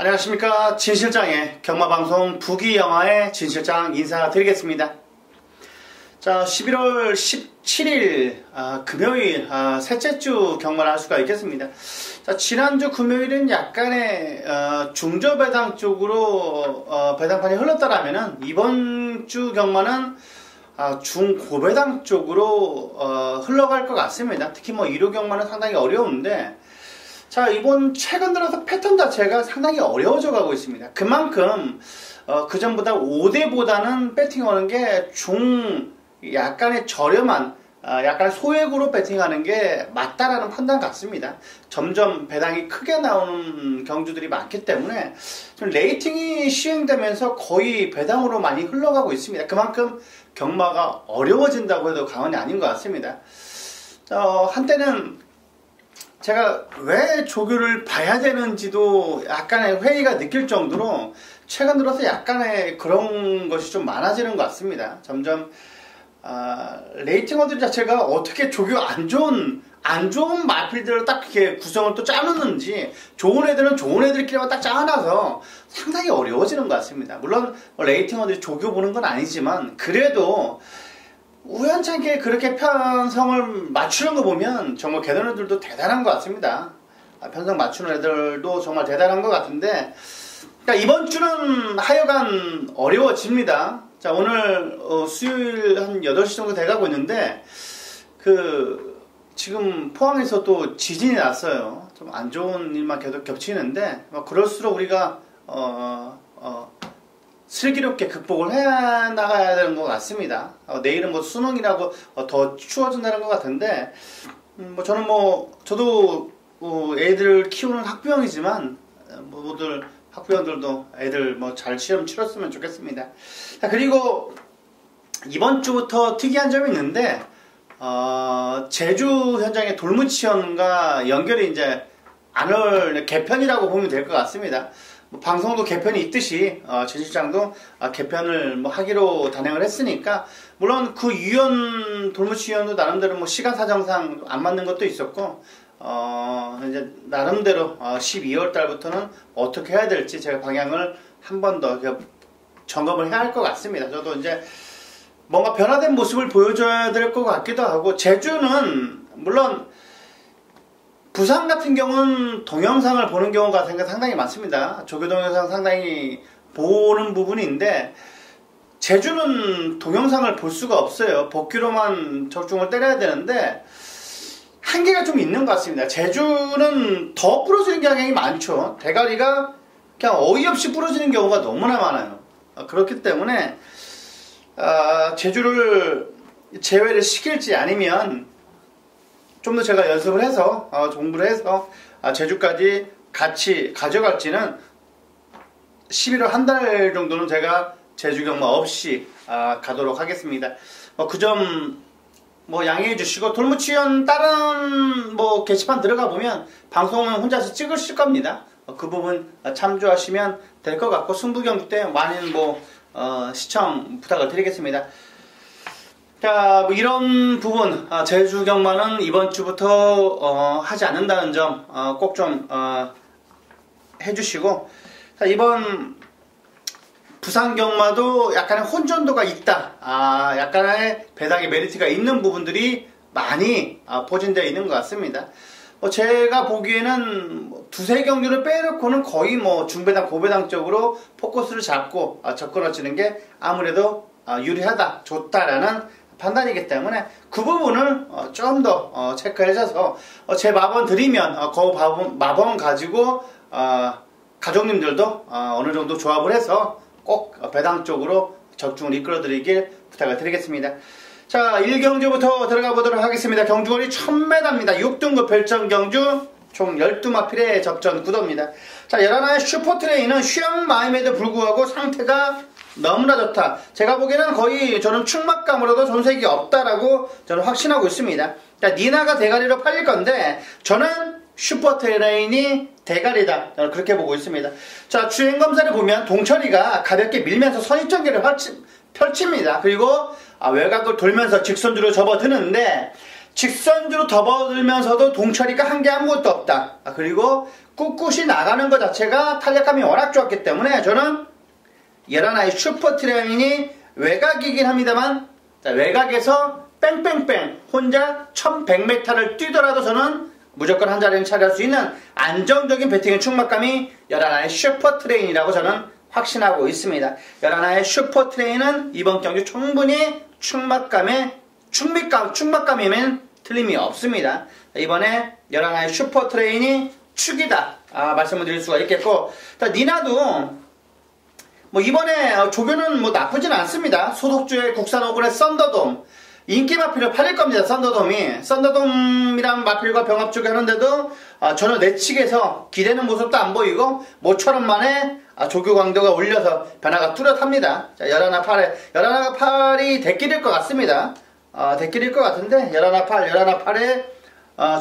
안녕하십니까. 진실장의 경마방송 부기영화의 진실장 인사드리겠습니다. 자, 11월 17일 금요일 셋째 주 경마를 할 수가 있겠습니다. 자, 지난주 금요일은 약간의 중저배당 쪽으로 배당판이 흘렀다라면은 이번 주 경마는 중고배당 쪽으로 흘러갈 것 같습니다. 특히 뭐 1호 경마는 상당히 어려운데, 자, 이번 최근 들어서 패턴 자체가 상당히 어려워져 가고 있습니다. 그만큼 그전보다 5대보다는 배팅하는 게 약간의 저렴한 약간 소액으로 배팅하는 게 맞다라는 판단 같습니다. 점점 배당이 크게 나오는 경주들이 많기 때문에 좀 레이팅이 시행되면서 거의 배당으로 많이 흘러가고 있습니다. 그만큼 경마가 어려워진다고 해도 과언이 아닌 것 같습니다. 한때는 제가 왜 조교를 봐야 되는지도 약간의 회의가 느낄 정도로 최근 들어서 약간의 그런 것이 좀 많아지는 것 같습니다. 점점 레이팅어들 자체가 어떻게 조교 안 좋은 마필들을 딱 이렇게 구성을 또 짜놓는지, 좋은 애들은 좋은 애들끼리만 딱 짜놔서 상당히 어려워지는 것 같습니다. 물론 레이팅어들이 조교 보는 건 아니지만 그래도 우연찮게 그렇게 편성을 맞추는 거 보면 정말 걔들 애들도 대단한 것 같습니다. 편성 맞추는 애들도 정말 대단한 것 같은데, 그러니까 이번 주는 하여간 어려워집니다. 자, 오늘 수요일 한 8시 정도 돼가고 있는데 지금 포항에서 또 지진이 났어요. 좀 안 좋은 일만 계속 겹치는데 그럴수록 우리가 슬기롭게 극복을 해 나가야 되는 것 같습니다. 내일은 뭐 수능이라고 더 추워진다는 것 같은데, 저도 애들 키우는 학부형이지만 모두 학부형들도 애들 잘 시험 치렀으면 좋겠습니다. 자, 그리고 이번 주부터 특이한 점이 있는데, 제주 현장의 돌무치현과 연결이 이제 개편이라고 보면 될 것 같습니다. 방송도 개편이 있듯이 제 실장도 개편을 하기로 단행을 했으니까, 물론 그 돌무치위원도 나름대로 시간 사정상 안 맞는 것도 있었고, 이제 나름대로 12월 달부터는 어떻게 해야 될지 제가 방향을 한 번 더 점검을 해야 할 것 같습니다. 저도 이제 뭔가 변화된 모습을 보여줘야 될 것 같기도 하고, 제주는 물론 부산 같은 경우는 동영상을 보는 경우가 상당히 많습니다. 조교 동영상 상당히 보는 부분인데, 제주는 동영상을 볼 수가 없어요. 복귀로만 적중을 때려야 되는데 한계가 좀 있는 것 같습니다. 제주는 더 부러지는 경향이 많죠. 대가리가 그냥 어이없이 부러지는 경우가 너무나 많아요. 그렇기 때문에 제주를 제외를 시킬지 아니면 좀 더 제가 연습을 해서 공부를 해서 제주까지 같이 가져갈지는 11월 한 달 정도는 제가 제주 경마 없이 가도록 하겠습니다. 그 점 양해해 주시고, 돌무치현 다른 게시판 들어가 보면 방송은 혼자서 찍으실 겁니다. 그 부분 참조하시면 될 것 같고, 승부경기 때 많은 시청 부탁을 드리겠습니다. 자, 이런 부분, 제주 경마는 이번 주부터 하지 않는다는 점 꼭 좀 해주시고, 자, 이번 부산 경마도 약간의 혼전도가 있다. 약간의 배당의 메리트가 있는 부분들이 많이 포진되어 있는 것 같습니다. 제가 보기에는 두세 경주를 빼놓고는 거의 중배당, 고배당 쪽으로 포커스를 잡고 접근해지는 게 아무래도 유리하다, 좋다라는 판단이기 때문에 그 부분을 좀 더 체크해줘서 제 마번 드리면 그 마번 가지고 가족님들도 어느 정도 조합을 해서 꼭 배당 쪽으로 적중을 이끌어 드리길 부탁을 드리겠습니다. 자, 1경주부터 들어가 보도록 하겠습니다. 경주거리 1000m입니다. 6등급 별점 경주 총 12마필의 접전 구도입니다. 자, 11화의 슈퍼트레이는 휴양 마임에도 불구하고 상태가 너무나 좋다. 제가 보기에는 거의 저는 충막감으로도 손색이 없다라고 저는 확신하고 있습니다. 자, 니나가 대가리로 팔릴 건데 저는 슈퍼트레인이 대가리다, 저는 그렇게 보고 있습니다. 자, 주행검사를 보면 동철이가 가볍게 밀면서 선입전개를 펼칩니다. 그리고 외곽을 돌면서 직선주로 접어드는데, 직선주로 접어들면서도 동철이가 한 게 아무것도 없다. 그리고 꿋꿋이 나가는 것 자체가 탄력감이 워낙 좋았기 때문에 저는 11의 슈퍼트레인이 외곽이긴 합니다만 외곽에서 뺑뺑뺑 혼자 1100m를 뛰더라도 저는 무조건 한 자리는 차지할 수 있는 안정적인 배팅의 충막감이 11의 슈퍼트레인이라고 저는 확신하고 있습니다. 11의 슈퍼트레인은 이번 경기 충분히 충막감이면 틀림이 없습니다. 이번에 11의 슈퍼트레인이 축이다 말씀을 드릴 수가 있겠고, 니나도 이번에 조교는 나쁘진 않습니다. 소속주의 국산 오근의 썬더돔 인기 마필을 팔릴 겁니다. 썬더돔이란 마필과 병합 쪽에 하는데도 전혀 내측에서 기대는 모습도 안 보이고 모처럼 만에 조교 강도가 올려서 변화가 뚜렷합니다. 자, 11화 8이 대길일 것 같습니다. 대길일 것 같은데 11화 8에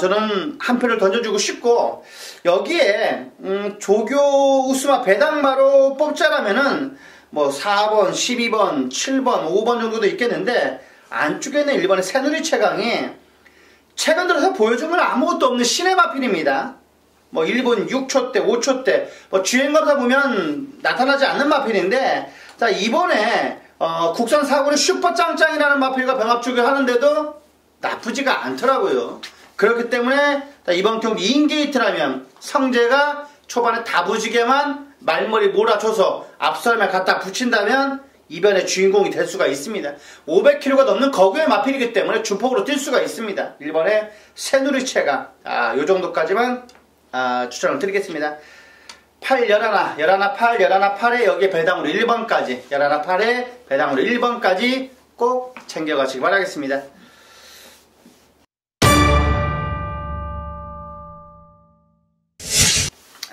저는 한 표를 던져주고 싶고, 여기에 조교 우스마 배당마로 뽑자라면은 4번, 12번, 7번, 5번 정도도 있겠는데, 안쪽에는 1번의 새누리 최강이 최근 들어서 보여준 건 아무것도 없는 신의 마필입니다. 1분 6초 대, 5초 대, 주행거리다 보면 나타나지 않는 마필인데, 자, 이번에 국산 사고의 슈퍼짱짱이라는 마필과 병합 쪽에 하는데도 나쁘지가 않더라고요. 그렇기 때문에 이번 경기 인게이트라면 성재가 초반에 다부지게만 말머리 몰아줘서 앞설에 갖다 붙인다면 이변의 주인공이 될 수가 있습니다. 500kg가 넘는 거구의 마필이기 때문에 주폭으로 뛸 수가 있습니다. 1번의 새누리 체가 요 정도까지만 추천을 드리겠습니다. 8, 11화 8에 여기에 배당으로 1번까지 11화 8에 배당으로 1번까지 꼭 챙겨가시기 바라겠습니다.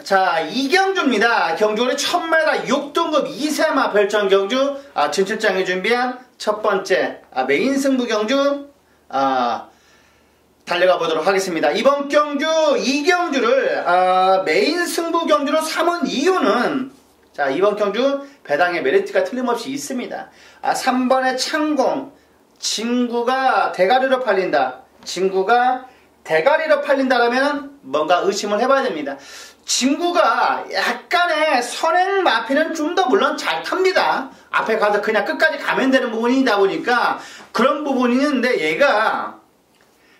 자, 이경주입니다. 경주는 1000m 6등급 2세마 별정 경주 진출장이 준비한 첫 번째 메인 승부 경주 달려가 보도록 하겠습니다. 이번 경주 이경주를 메인 승부 경주로 삼은 이유는, 자, 이번 경주 배당의 메리트가 틀림없이 있습니다. 3번의 창공, 진구가 대가리로 팔린다라면 뭔가 의심을 해봐야 됩니다. 진구가 약간의 선행 마피는 좀 더 물론 잘 탑니다. 앞에 가서 그냥 끝까지 가면 되는 부분이다 보니까 그런 부분이 있는데, 얘가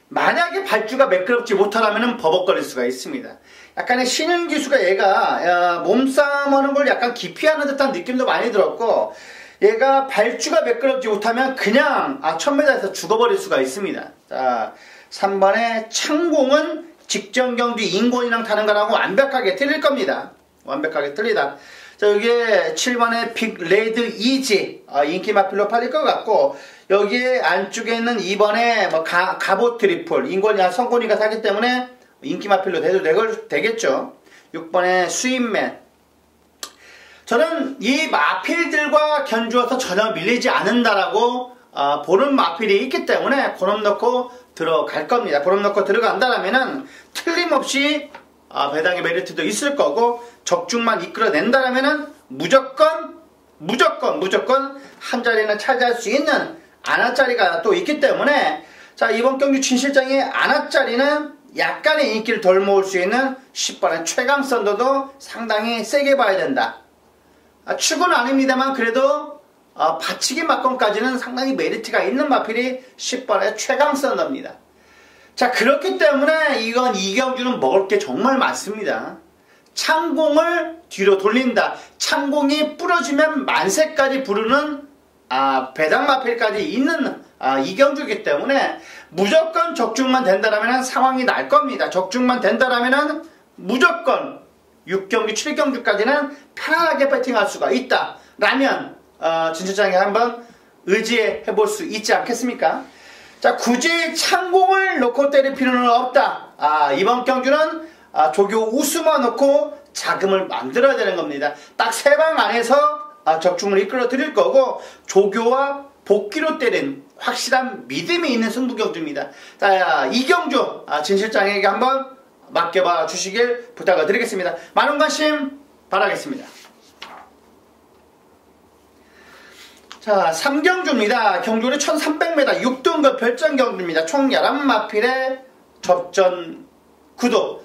만약에 발주가 매끄럽지 못하다면 버벅거릴 수가 있습니다. 약간의 신흥 기수가 얘가 몸싸움하는 걸 약간 기피하는 듯한 느낌도 많이 들었고, 얘가 발주가 매끄럽지 못하면 그냥 1000m에서 죽어버릴 수가 있습니다. 자, 3번의 창공은 직전 경주 인권이랑 타는 거라고 완벽하게 틀릴 겁니다. 완벽하게 틀리다. 자, 여기에 7번의 빅 레드 이지 인기 마필로 팔릴 것 같고, 여기에 안쪽에 있는 2번의 가보 트리플 인권이랑 성권이가 사기 때문에 인기 마필로 되겠죠. 6번의 스윗맨, 저는 이 마필들과 견주어서 전혀 밀리지 않는다라고 보는 마필이 있기 때문에 그놈 넣고 들어갈 겁니다. 그놈 넣고 들어간다라면은 틀림없이 배당의 메리트도 있을 거고, 적중만 이끌어낸다라면은 무조건 한 자리는 차지할 수 있는 안아짜리가 또 있기 때문에, 자, 이번 경기 진실장의 안아짜리는 약간의 인기를 덜 모을 수 있는 10번의 최강선도도 상당히 세게 봐야 된다. 축은 아닙니다만 그래도 받치기 막건까지는 상당히 메리트가 있는 마필이 10번의 최강선더입니다. 자, 그렇기 때문에 이건 이경주는 먹을 게 정말 많습니다. 창공을 뒤로 돌린다. 창공이 부러지면 만세까지 부르는 배당 마필까지 있는 이경주이기 때문에 무조건 적중만 된다라면 상황이 날 겁니다. 적중만 된다라면 무조건 6경주, 7경주까지는 편안하게 배팅할 수가 있다. 라면 진출장에 한번 의지해 볼 수 있지 않겠습니까? 자, 굳이 창공을 놓고 때릴 필요는 없다. 이번 경주는 조교 우스마 놓고 자금을 만들어야 되는 겁니다. 딱 3방 안에서 적중을 이끌어 드릴 거고, 조교와 복귀로 때린 확실한 믿음이 있는 승부 경주입니다. 자, 이 경주 진실장에게 한번 맡겨봐 주시길 부탁을 드리겠습니다. 많은 관심 바라겠습니다. 자, 3경주입니다. 경주는 1300m 6등급 별정 경주입니다. 총 11마필의 접전 구도.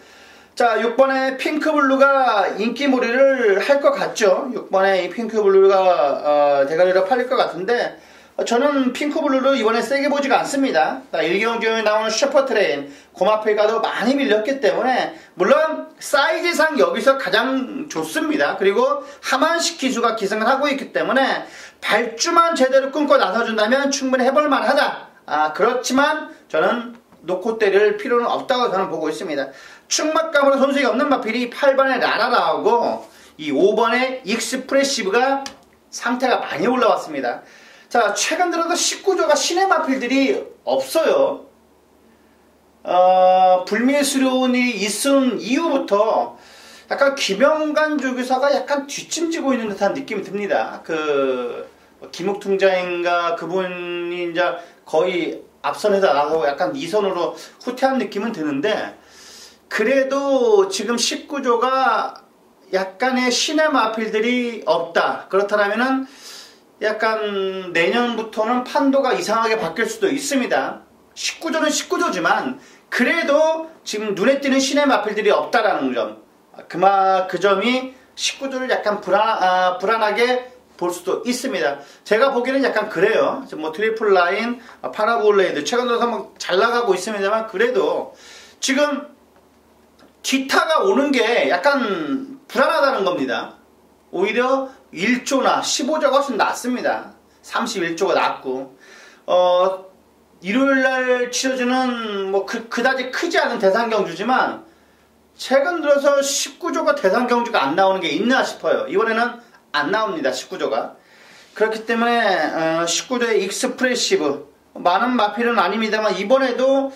자, 6번에 핑크블루가 인기몰이를 할 것 같죠. 6번에 이 핑크블루가 대가리로 팔릴 것 같은데 저는 핑크블루를 이번에 세게 보지가 않습니다. 1경주에 나오는 슈퍼트레인 고마필과도 많이 밀렸기 때문에 물론 사이즈상 여기서 가장 좋습니다. 그리고 하만식 기수가 기승을 하고 있기 때문에 발주만 제대로 끊고 나서준다면 충분히 해볼만 하다. 그렇지만 저는 놓고 때릴 필요는 없다고 저는 보고 있습니다. 충막감으로 손색이 없는 마필이 8번에 라라라하고 이 5번에 익스프레시브가 상태가 많이 올라왔습니다. 자, 최근 들어서 19조가 신의 마필들이 없어요. 불미스러운 일이 있은 이후부터 약간 김영관 조교사가 약간 뒷짐지고 있는 듯한 느낌이 듭니다. 김욱통장인가 그분이 이제 거의 앞선에서 나가고 약간 2선으로 후퇴한 느낌은 드는데 그래도 지금 19조가 약간의 신의 마필들이 없다. 그렇다면은 약간 내년부터는 판도가 이상하게 바뀔 수도 있습니다. 19조는 19조지만 그래도 지금 눈에 띄는 신의 마필들이 없다라는 점. 그 점이 19조를 약간 불안하게 볼 수도 있습니다. 제가 보기에는 약간 그래요. 뭐 트리플 라인, 파라볼레이드 최근 들어서 뭐 잘 나가고 있습니다만 그래도 지금 뒤타가 오는 게 약간 불안하다는 겁니다. 오히려 1조나 15조가 훨씬 낫습니다. 31조가 낫고 일요일날 치러지는 뭐 그다지 크지 않은 대상경주지만 최근 들어서 19조가 대상경주가 안 나오는 게 있나 싶어요. 이번에는 안 나옵니다. 19조가. 그렇기 때문에 19조의 익스프레시브 많은 마필은 아닙니다만 이번에도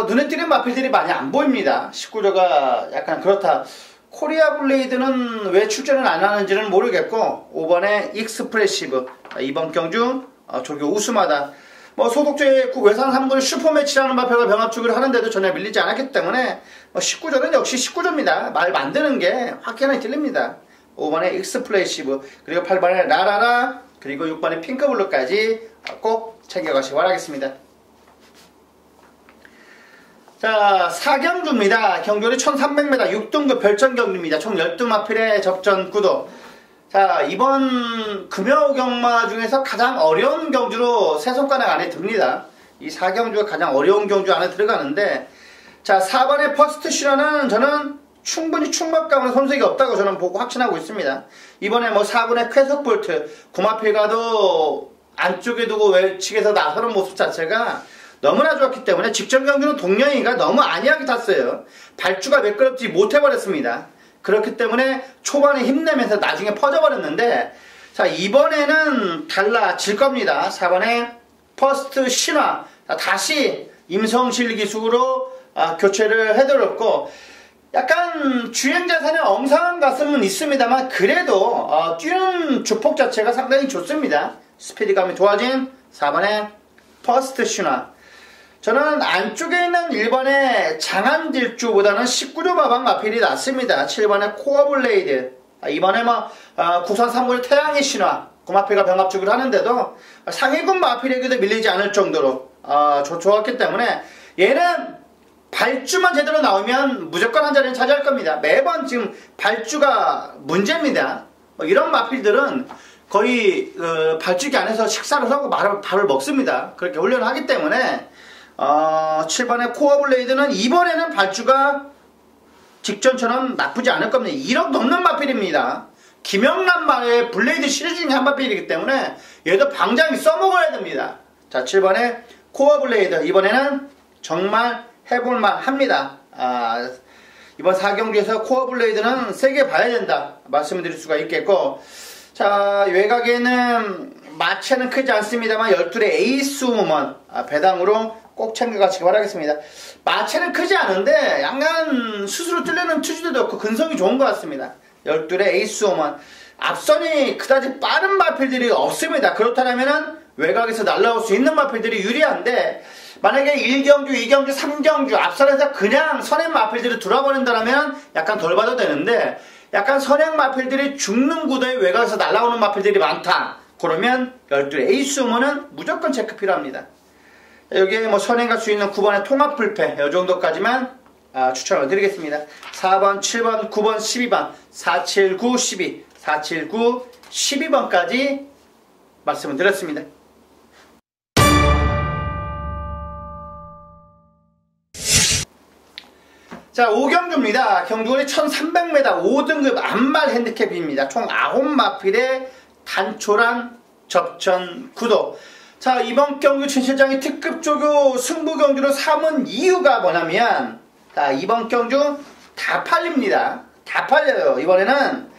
눈에 띄는 마필들이 많이 안 보입니다. 19조가 약간 그렇다. 코리아 블레이드는 왜 출전을 안 하는지는 모르겠고 5번에 익스프레시브 이번 경주 조교 우수마다 뭐 소속주의 외산 3군 슈퍼매치라는 마표가 병합주기를 하는데도 전혀 밀리지 않았기 때문에 19조는 역시 19조입니다. 말 만드는 게 확연히 틀립니다. 5번에 익스프레시브 그리고 8번에 라라라 그리고 6번에 핑크블루까지 꼭 챙겨가시기 바라겠습니다. 자, 4경주입니다. 경주는 1300m 6등급 별천경주입니다. 총 12마필의 접전 구도. 자, 이번 금요경마 중에서 가장 어려운 경주로 세 손가락 안에 듭니다. 이 4경주가 가장 어려운 경주 안에 들어가는데 자, 4번의 퍼스트 슈라는 저는 충분히 충막감으로 손색이 없다고 저는 보고 확신하고 있습니다. 이번에 뭐 4분의 쾌속볼트 고마필과도 안쪽에 두고 외측에서 나서는 모습 자체가 너무나 좋았기 때문에 직전 경주는 동영이가 너무 안이하게 탔어요. 발주가 매끄럽지 못해버렸습니다. 그렇기 때문에 초반에 힘내면서 나중에 퍼져버렸는데 자, 이번에는 달라질 겁니다. 4번에 퍼스트 신화 다시 임성실 기수로 교체를 해드렸고 약간 주행자산의 엉성한 가슴은 있습니다만 그래도 뛰는 주폭 자체가 상당히 좋습니다. 스피드감이 좋아진 4번의 퍼스트 신화. 저는 안쪽에 있는 1번의 장안질주보다는 19조 마방 마필이 낫습니다. 7번의 코어블레이드. 이번에 뭐 국산 3군의 태양의 신화 고마필과 병합주기를 하는데도 상위군 마필에게도 밀리지 않을 정도로 좋았기 때문에 얘는 발주만 제대로 나오면 무조건 한 자리는 차지할 겁니다. 매번 지금 발주가 문제입니다. 이런 마필들은 거의 발주기 안에서 식사를 하고 밥을 먹습니다. 그렇게 훈련을 하기 때문에 7번의 코어블레이드는 이번에는 발주가 직전처럼 나쁘지 않을 겁니다. 1억 넘는 마필입니다. 김영란 말의 블레이드 시리즈 중에 한 마필이기 때문에 얘도 방장이 써먹어야 됩니다. 자, 7번의 코어블레이드 이번에는 정말 해볼만 합니다. 이번 4경기에서 코어블레이드는 세게 봐야 된다 말씀을 드릴 수가 있겠고 자, 외곽에는 마체는 크지 않습니다만 12의 에이스 우먼 배당으로 꼭 챙겨가시기 바라겠습니다. 마체는 크지 않은데 약간 스스로 뚫려는 투지도 없고 근성이 좋은 것 같습니다. 12의 에이스 우먼 앞선이 그다지 빠른 마필들이 없습니다. 그렇다면 외곽에서 날라올 수 있는 마필들이 유리한데 만약에 1경주, 2경주, 3경주 앞선에서 그냥 선행 마필들을 돌아버린다면 약간 덜 봐도 되는데 약간 선행 마필들이 죽는 구도에 외곽에서 날아오는 마필들이 많다. 그러면 12의 에이스 우먼은 무조건 체크 필요합니다. 여기에 뭐 선행 갈 수 있는 9번의 통합 불패 이 정도까지만 추천을 드리겠습니다. 4번, 7번, 9번, 12번, 4, 7, 9, 12, 4, 7, 9, 12번까지 말씀을 드렸습니다. 자, 5경주입니다. 경주거리 1300m 5등급 안말 핸디캡입니다. 총 9마필의 단촐한 접전 구도. 자, 이번 경주 진 실장이 특급 조교 승부 경주로 삼은 이유가 뭐냐면, 자, 이번 경주 다 팔립니다. 다 팔려요. 이번에는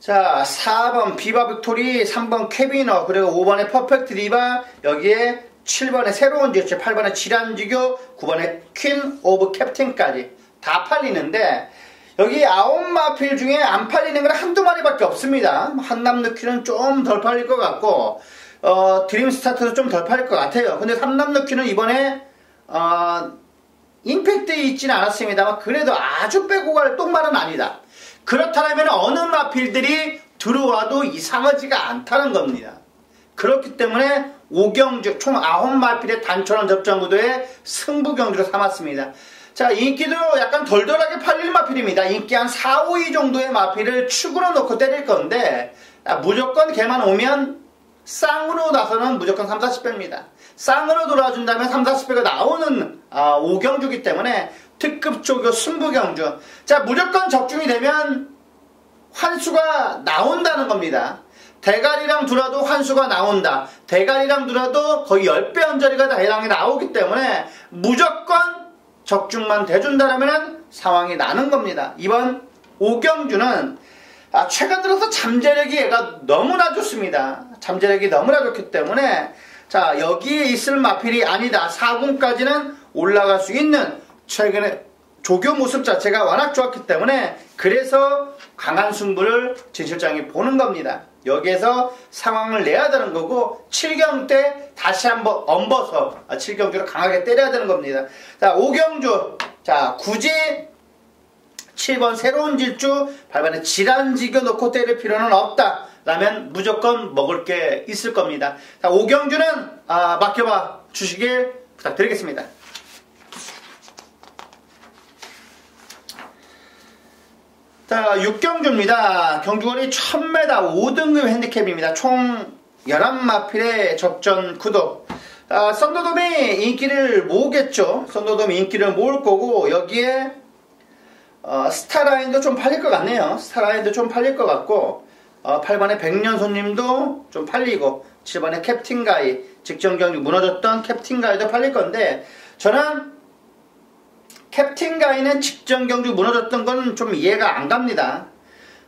자, 4번 비바 빅토리, 3번 캐비너, 그리고 5번에 퍼펙트 디바, 여기에 7번에 새로운 지효체, 8번에 질환지교, 9번에 퀸 오브 캡틴까지 다 팔리는데, 여기 9마필 중에 안 팔리는 건 한두 마리밖에 없습니다. 한남루키는 좀 덜 팔릴 것 같고, 드림스타트도 좀 덜 팔릴 것 같아요. 근데 삼남루키는 이번에 임팩트 있지는 않았습니다만 그래도 아주 빼고 갈 똥말은 아니다. 그렇다면 어느 마필들이 들어와도 이상하지가 않다는 겁니다. 그렇기 때문에 5경주 총 9마필의 단촐한 접전구도의 승부경주로 삼았습니다. 자, 인기도 약간 덜덜하게 팔릴 마필입니다. 인기 한 4, 5위 정도의 마필을 축으로 놓고 때릴 건데, 무조건 걔만 오면 쌍으로 나서는 무조건 3, 40배입니다. 쌍으로 돌아준다면 3, 40배가 나오는 5경주기 때문에 특급 조교 승부경주. 자, 무조건 적중이 되면 환수가 나온다는 겁니다. 대가리랑 두라도 환수가 나온다. 대가리랑 두라도 거의 10배 언저리가 해당이 나오기 때문에 무조건 적중만 돼준다라면 상황이 나는 겁니다. 이번 5경주는 최근 들어서 잠재력이 얘가 너무나 좋습니다. 잠재력이 너무나 좋기 때문에 자, 여기에 있을 마필이 아니다. 4군까지는 올라갈 수 있는 최근에 조교 모습 자체가 워낙 좋았기 때문에 그래서 강한 승부를 진 실장이 보는 겁니다. 여기에서 상황을 내야 되는 거고 7경 때 다시 한번 엄버서 7경주를 강하게 때려야 되는 겁니다. 자, 5경주. 자, 굳이 7번 새로운 질주 8번에 질환지교 놓고 때릴 필요는 없다 라면 무조건 먹을 게 있을 겁니다. 자, 5경주는 맡겨봐 주시길 부탁드리겠습니다. 자, 6경주입니다. 경주거리 1000m 5등급 핸디캡입니다. 총 11마필의 접전 구도. 썬더돔이 인기를 모으겠죠. 썬더돔이 인기를 모을 거고, 여기에 스타라인도 좀 팔릴 것 같네요. 스타라인도 좀 팔릴 것 같고, 8번에 백년손님도 좀 팔리고, 7번에 캡틴가이, 직전 경주 무너졌던 캡틴가이도 팔릴 건데, 저는 캡틴가이는 직전 경주 무너졌던 건 좀 이해가 안 갑니다.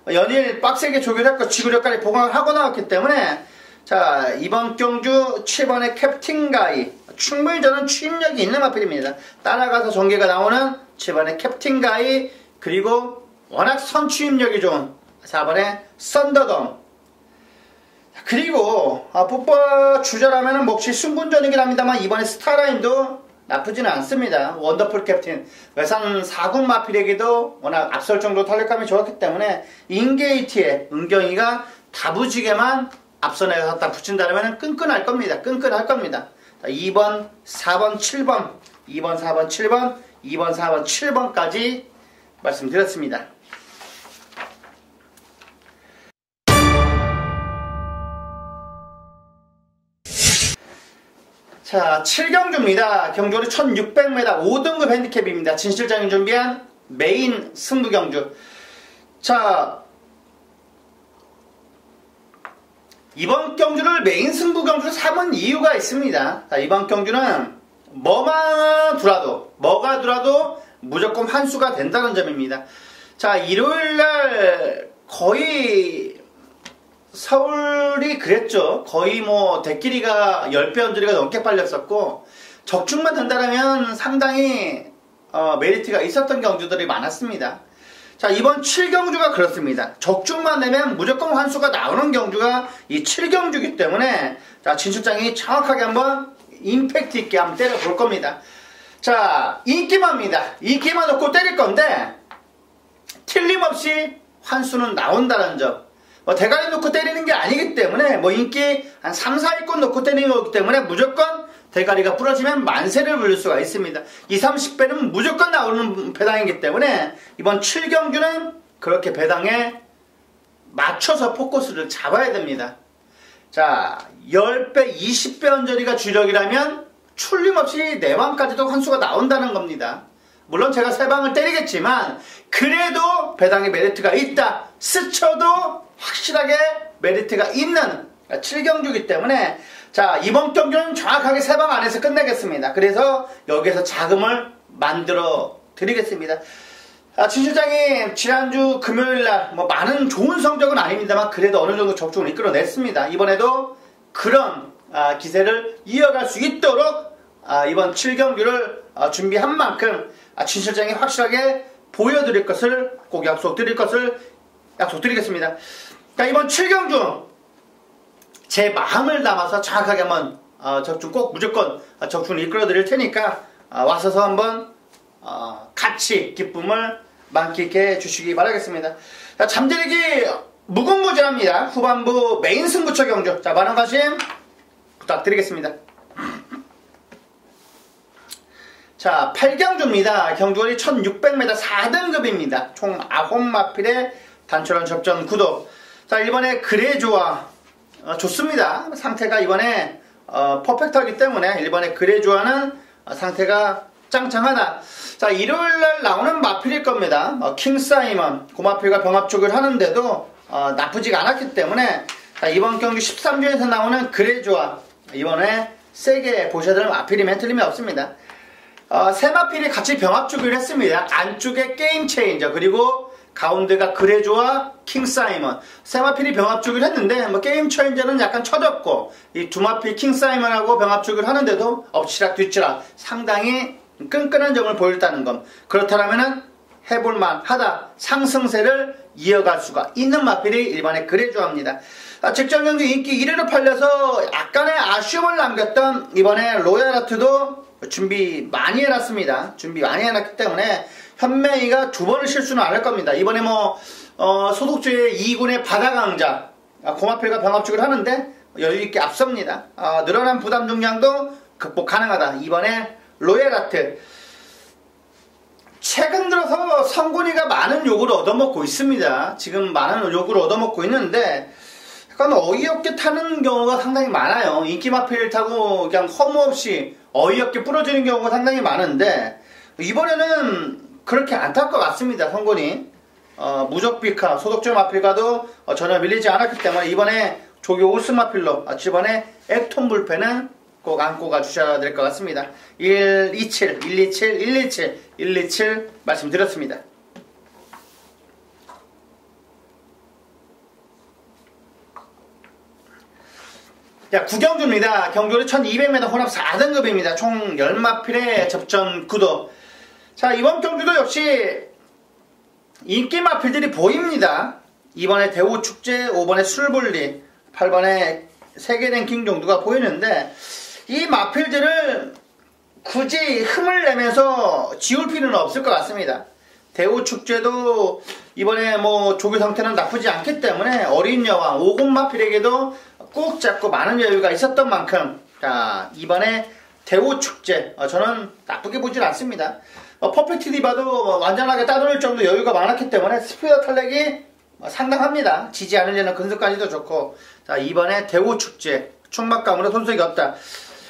연일 빡세게 조교를 했고 지구력까지 보강을 하고 나왔기 때문에 자, 이번 경주 7번의 캡틴가이 충분히 저는 추임력이 있는 마필입니다. 따라가서 전개가 나오는 7번의 캡틴가이 그리고 워낙 선추임력이 좋은 4번의 썬더덤 그리고 풋볼 주저라면 몫이 승분전이긴 합니다만 이번에 스타라인도 나쁘지는 않습니다. 원더풀 캡틴 외산 4군 마필에게도 워낙 앞설 정도 탄력감이 좋았기 때문에 인게이트의 은경이가 다부지게만 앞선에 갖다 붙인다면 끈끈할 겁니다. 끈끈할 겁니다. 2번, 4번, 7번 2번, 4번, 7번 2번, 4번, 7번까지 말씀드렸습니다. 자, 7경주입니다. 경주거리 1600m 5등급 핸디캡입니다. 진 실장이 준비한 메인 승부 경주. 자, 이번 경주를 메인 승부 경주로 삼은 이유가 있습니다. 자, 이번 경주는 뭐가 들어도 무조건 환수가 된다는 점입니다. 자, 일요일날 거의 서울이 그랬죠. 거의 뭐 대끼리가 10배 언저리가 넘게 팔렸었고 적중만 된다면 상당히 메리트가 있었던 경주들이 많았습니다. 자, 이번 7경주가 그렇습니다. 적중만 되면 무조건 환수가 나오는 경주가 이 7경주이기 때문에 자, 진 실장이 정확하게 한번 임팩트 있게 한번 때려볼 겁니다. 자, 인기만입니다. 인기만 놓고 때릴 건데 틀림없이 환수는 나온다는 점. 대가리 놓고 때리는 게 아니기 때문에 인기 한 3, 4위권 놓고 때리는 거기 때문에 무조건 대가리가 부러지면 만세를 부를 수가 있습니다. 2, 30배는 무조건 나오는 배당이기 때문에 이번 7경주는 그렇게 배당에 맞춰서 포커스를 잡아야 됩니다. 자, 10배, 20배 언저리가 주력이라면 출림없이 4방까지도 환수가 나온다는 겁니다. 물론 제가 3방을 때리겠지만 그래도 배당에 메리트가 있다. 스쳐도 확실하게 메리트가 있는 7경주이기 때문에 자, 이번 경주는 정확하게 3방 안에서 끝내겠습니다. 그래서 여기에서 자금을 만들어 드리겠습니다. 진 실장이 지난주 금요일날 뭐 많은 좋은 성적은 아닙니다만 그래도 어느 정도 적중을 이끌어냈습니다. 이번에도 그런 기세를 이어갈 수 있도록 이번 7경주를 준비한 만큼 진 실장이 확실하게 보여드릴 것을 꼭 약속드리겠습니다. 자, 이번 7경주 제 마음을 담아서 정확하게 한번 적중 꼭 무조건 적중을 이끌어 드릴 테니까 와서서 한번 같이 기쁨을 만끽해 주시기 바라겠습니다. 자, 잠재력이 무궁무진합니다. 후반부 메인 승부처 경주. 자, 많은 관심 부탁드리겠습니다. 자, 8경주입니다. 경주거리 1600m 4등급입니다. 총 9마필의 단촐한 접전 구도. 자, 이번에 그레조아 좋습니다. 상태가 이번에 퍼펙트하기 때문에 이번에 그레조아는 상태가 짱짱하다. 자, 일요일날 나오는 마필일 겁니다. 킹사이먼 고마필과 병합축을 하는데도 나쁘지가 않았기 때문에 자, 이번 경기 13주에서 나오는 그레조아 이번에 세게 보셔야 될 마필이면 틀림이 없습니다. 세 마필이 같이 병합축을 했습니다. 안쪽에 게임 체인저 그리고 가운데가 그레조와 킹사이먼 세 마필이 병합축을 했는데 뭐 게임 체인저는 약간 처졌고 이 두 마필 킹사이먼하고 병합축을 하는데도 엎치락 뒤치락 상당히 끈끈한 점을 보였다는 것. 그렇다면은 해볼만 하다. 상승세를 이어갈 수가 있는 마필이 일반의 그레조아입니다. 직전 경기 인기 1위로 팔려서 약간의 아쉬움을 남겼던 이번에 로얄아트도 준비 많이 해놨습니다. 준비 많이 해놨기 때문에 현메이가 2번을 실수는 안 할 겁니다. 이번에 소속주의 2군의 바다강자 고마필과 병합축을 하는데 여유있게 앞섭니다. 늘어난 부담 중량도 극복 가능하다. 이번에 로얄아트 최근 들어서 성군이가 많은 욕을 얻어먹고 있습니다. 지금 많은 욕을 얻어먹고 있는데 약간 어이없게 타는 경우가 상당히 많아요. 인기 마필 타고 그냥 허무 없이 어이없게 부러지는 경우가 상당히 많은데 이번에는 그렇게 안 탈 것 같습니다. 성군이 무적비카 소속주 마필과도 전혀 밀리지 않았기 때문에 이번에 조교 오스 마필로 이번에 액톤 불펜은 꼭 안고 가주셔야 될 것 같습니다. 127, 127, 127, 127 말씀드렸습니다. 자, 9경주입니다. 경주는 1200m 혼합 4등급입니다. 총 10마필의 접전 구도. 자, 이번 경주도 역시 인기 마필들이 보입니다. 이번에 대우축제, 5번에 술불리, 8번에 세계랭킹 정도가 보이는데 이 마필들을 굳이 흠을 내면서 지울 필요는 없을 것 같습니다. 대우축제도 이번에 조교 상태는 나쁘지 않기 때문에 어린 여왕 50 마필에게도 꾹 잡고 많은 여유가 있었던 만큼 자, 이번에 대우축제 저는 나쁘게 보진 않습니다. 퍼펙트 디바도 완전하게 따돌릴 정도 여유가 많았기 때문에 스피어 탄력이 상당합니다. 지지 않으려는 근속까지도 좋고 자, 이번에 대우축제 총막감으로 손색이 없다.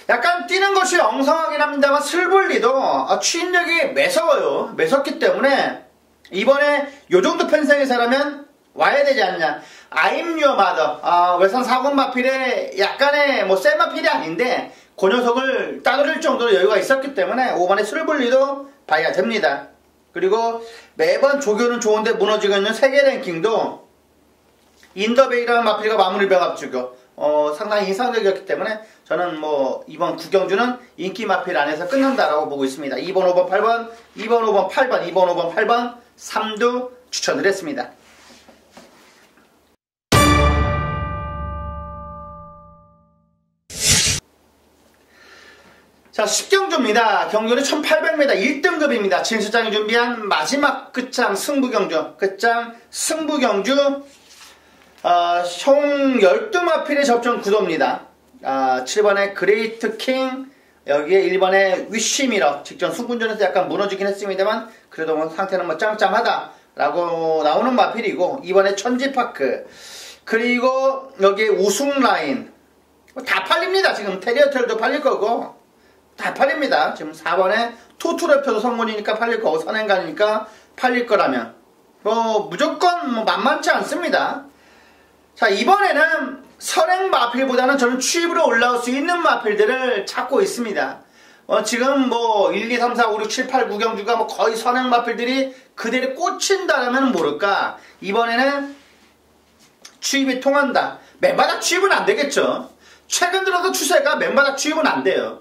약간 뛰는 것이 엉성하긴 합니다만 슬불리도 추인력이 매서워요. 매섭기 때문에 이번에 요정도 펜싱에서라면 와야 되지 않냐. I'm your mother. 외산 4군 마필에 약간의 센 마필이 아닌데 그 녀석을 따돌릴 정도로 여유가 있었기 때문에 5번에 슬불리도 봐야 됩니다. 그리고 매번 조교는 좋은데 무너지고 있는 세계 랭킹도 인더베이라는 마필과 마무리 병합주교 상당히 인상적이었기 때문에 저는 이번 9경주는 인기 마필 안에서 끝난다라고 보고 있습니다. 2번, 5번, 8번, 2번, 5번, 8번, 2번, 5번, 8번 3두 추천드렸습니다. 자, 10경주입니다. 경주는 1800m 1등급입니다. 진 실장이 준비한 마지막 끝장 승부경주. 끝장 승부경주 총 12마필의 접전 구도입니다. 7번의 그레이트 킹 여기에 1번에 위시미러 직전 승군전에서 약간 무너지긴 했습니다만 그래도 뭐 상태는 뭐 짬짬하다라고 나오는 마필이고 2번에 천지파크 그리고 여기에 우승라인 다 팔립니다. 지금 테리어텔도 팔릴 거고 다 팔립니다. 지금 4번에 투투레표도 성문이니까 팔릴 거고 선행가니까 팔릴 거라면 뭐 무조건 뭐 만만치 않습니다. 자 이번에는 선행 마필보다는 저는 추입으로 올라올 수 있는 마필들을 찾고 있습니다. 지금 뭐 1, 2, 3, 4, 5, 6, 7, 8, 9경주가 뭐 거의 선행 마필들이 그대로 꽂힌다라면 모를까 이번에는 추입이 통한다. 맨바닥 추입은 안 되겠죠. 최근 들어서 추세가 맨바닥 추입은 안 돼요.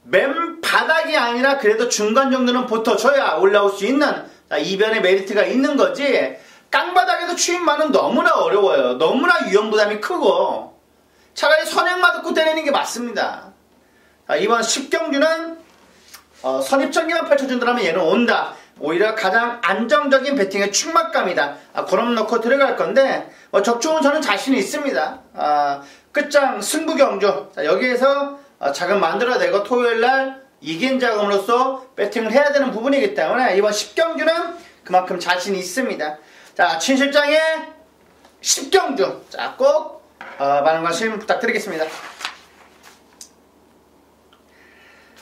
맨바닥이 아니라 그래도 중간 정도는 붙어줘야 올라올 수 있는 이변의 메리트가 있는 거지 깡바닥에서 추입만은 너무나 어려워요. 너무나 위험부담이 크고 차라리 선행만 듣고 때리는 게 맞습니다. 이번 10경주는 선입전기만 펼쳐준다면 얘는 온다. 오히려 가장 안정적인 배팅의 충막감이다. 그럼 넣고 들어갈 건데 적중은 저는 자신이 있습니다. 끝장 승부경주 여기에서 자금 만들어내고 토요일날 이긴 자금으로서 배팅을 해야 되는 부분이기 때문에 이번 10경주는 그만큼 자신이 있습니다. 자, 친 실장의 10경주 자, 꼭 많은 관심 부탁드리겠습니다.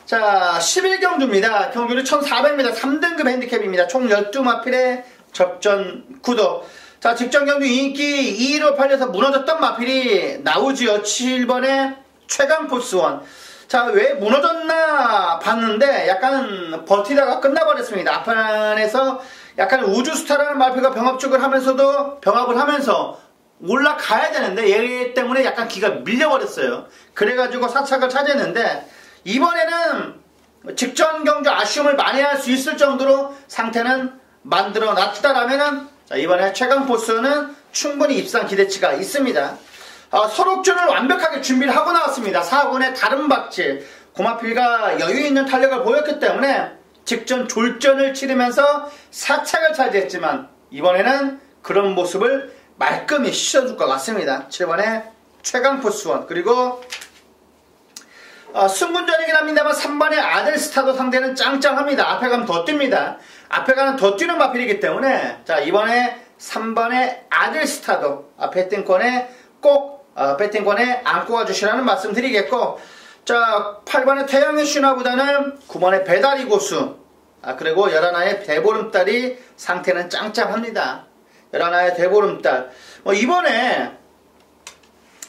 자, 11경주입니다. 경주는 1400m 3등급 핸디캡입니다. 총 12마필의 접전 구도. 자, 직전 경주 인기 2위로 팔려서 무너졌던 마필이 나오지요. 7번의 최강포스원. 자, 왜 무너졌나 봤는데 약간 버티다가 끝나버렸습니다. 앞판에서 약간 우주스타라는 마필과 병합죽을 하면서도 병합을 하면서 올라가야 되는데 얘 때문에 약간 기가 밀려버렸어요. 그래가지고 사착을 차지했는데 이번에는 직전 경주 아쉬움을 만회할 수 있을 정도로 상태는 만들어 놨다라면은 이번에 최강포스는 충분히 입상 기대치가 있습니다. 설옥준을 완벽하게 준비를 하고 나왔습니다. 4군의 다른 박질 고마필가 여유있는 탄력을 보였기 때문에 직전 졸전을 치르면서 사착을 차지했지만 이번에는 그런 모습을 말끔히 씻어줄 것 같습니다. 7번의 최강포스원 그리고 승군전이긴 합니다만 3번의 아들스타도 상대는 짱짱합니다. 앞에 가면 더 뜁니다. 앞에 가면 더 뛰는 마필이기 때문에 자 이번에 3번의 아들스타도 배팅권에 꼭 배팅권에 안고 와주시라는 말씀 드리겠고 자 8번의 태양의 신화보다는 9번의 배다리 고수 그리고 11화의 대보름달이 상태는 짱짱합니다. 11화의 대보름달 이번에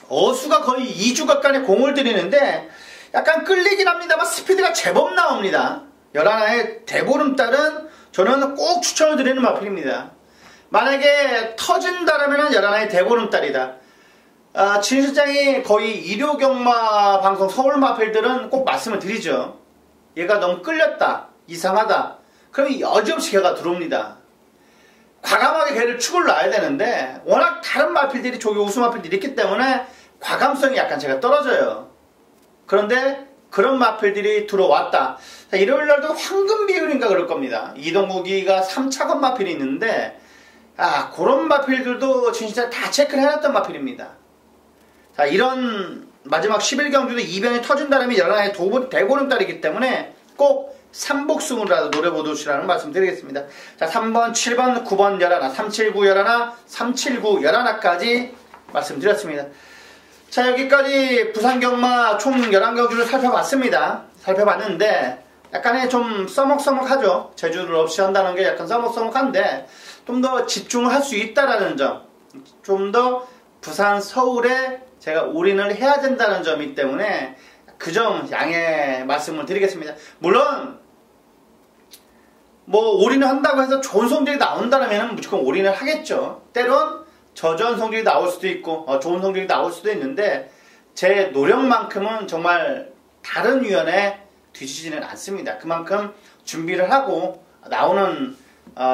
어수가 거의 2주 가까이 공을 들이는데 약간 끌리긴 합니다만 스피드가 제법 나옵니다. 11화의 대보름달은 저는 꼭 추천을 드리는 마필입니다. 만약에 터진다라면 11화의 대보름달이다. 진 실장이 거의 일요경마 방송 서울 마필들은 꼭 말씀을 드리죠. 얘가 너무 끌렸다. 이상하다. 그러면 여지없이 걔가 들어옵니다. 과감하게 걔를 축을 놔야 되는데 워낙 다른 마필들이 조기 우수 마필들이 있기 때문에 과감성이 약간 제가 떨어져요. 그런데 그런 마필들이 들어왔다. 자, 일요일날도 황금 비율인가 그럴 겁니다. 이동국이가 3차건 마필이 있는데 그런 마필들도 진짜 다 체크를 해놨던 마필입니다. 자 이런 마지막 11경주도 이변이 터진다면 11화의 대보름달이기 때문에 꼭 삼복승으로라도 노려보시라는 말씀 드리겠습니다. 자 3번, 7번, 9번 11화, 379 11화, 379 11화까지 말씀드렸습니다. 자 여기까지 부산경마 총 11경주를 살펴봤습니다. 살펴봤는데 약간의 좀 써먹써먹하죠. 제주를 없이 한다는 게 약간 써먹써먹한데 좀 더 집중을 할 수 있다라는 점, 좀 더 부산, 서울에 제가 올인을 해야 된다는 점이기 때문에 그 점 양해 말씀을 드리겠습니다. 물론 뭐 올인을 한다고 해서 좋은 성적이 나온다면 무조건 올인을 하겠죠. 때론 저조한 성적이 나올 수도 있고 좋은 성적이 나올 수도 있는데 제 노력만큼은 정말 다른 위원에 뒤지지는 않습니다. 그만큼 준비를 하고 나오는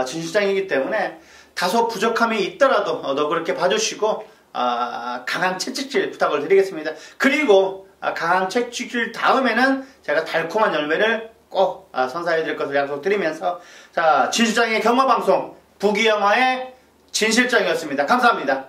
진 실장이기 때문에 다소 부족함이 있더라도 그렇게 봐주시고 강한 채찍질 부탁을 드리겠습니다. 그리고 강한 채찍질 다음에는 제가 달콤한 열매를 꼭 선사해 드릴 것을 약속드리면서 자 진실장의 경마방송 부기영화의 진실장이었습니다. 감사합니다.